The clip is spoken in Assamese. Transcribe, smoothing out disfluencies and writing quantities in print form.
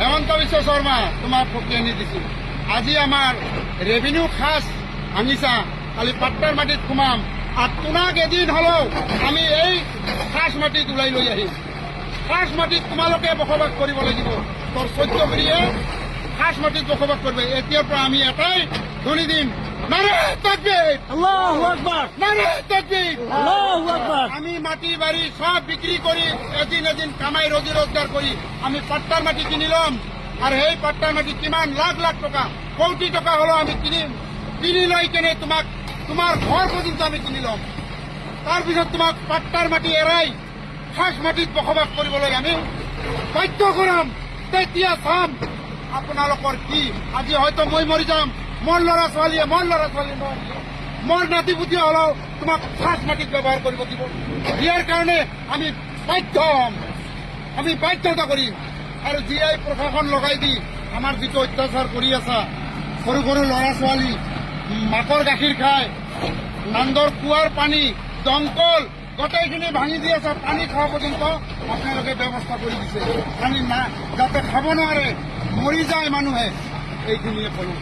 হেমন্ত বিশ্ব শৰ্মা তোমাক ফকি আনি দিছো। আজি আমাৰ ৰেভিনিউ খাচ ভাঙিছা, কালি পাট্টাৰ মাটিত সোমাম আৰু তোমাক এদিন হলেও আমি এই খাচ মাটিত ওলাই লৈ আহিম। খাচ মাটিত তোমালোকে বসবাস কৰিব লাগিব। তোৰ 14 কৰিয়ে খাচ মাটিত বসবাস কৰিব। এতিয়াৰ পৰা আমি এটাই ধ্বনি দিম, নাৰে তাকবীৰ, আল্লাহু আকবাৰ, নাৰে তাকবীৰ। আল্লাহু আকবার। আমি মাটি বাড়ি সব বিক্রি করি এদিন কামাই রোজি রোজগার করি আমি পাট্টার মাটি কিনি লম। আর সেই পাট্টার মাটি কিমান লাখ লাখ টাকা, কোটি টাকা হলো আমি কিনিম। কিনি লৈ কেনে তোমাক তোমাৰ ঘৰ পৰ্যন্ত আমি কিনি লম। তাৰপিছত তোমাক পাট্টাৰ মাটি এৰাই খাচ মাটিত বসবাস কৰিবলৈ আমি বাধ্য কৰাম। তেতিয়া চাম আপোনালোকৰ কি। আজি হয়তো মই মৰি যাম, মোৰ ল'ৰা ছোৱালীয়ে মোৰ নাতি পুতি হলেও তোমাক খাচ মাটিত ব্যৱহাৰ কৰিব দিব। ইয়াৰ কাৰণে আমি বাধ্য হ'ম, আমি বাধ্যতা কৰিম। আৰু জিআই প্ৰশাসন লগাই দি আমাৰ যিটো অত্যাচাৰ কৰি আছা, সৰু সৰু ল'ৰা ছোৱালী মাকৰ গাখীৰ খায়, নান্দৰ কুঁৱাৰ পানী দমকল গোটেইখিনি ভাঙি দি আছে, পানী খোৱা পৰ্যন্ত আপোনালোকে ব্যৱস্থা কৰি দিছে। পানী না যাতে খাব নোৱাৰে, মৰি যায় মানুহে। এইখিনিয়ে ক'লো।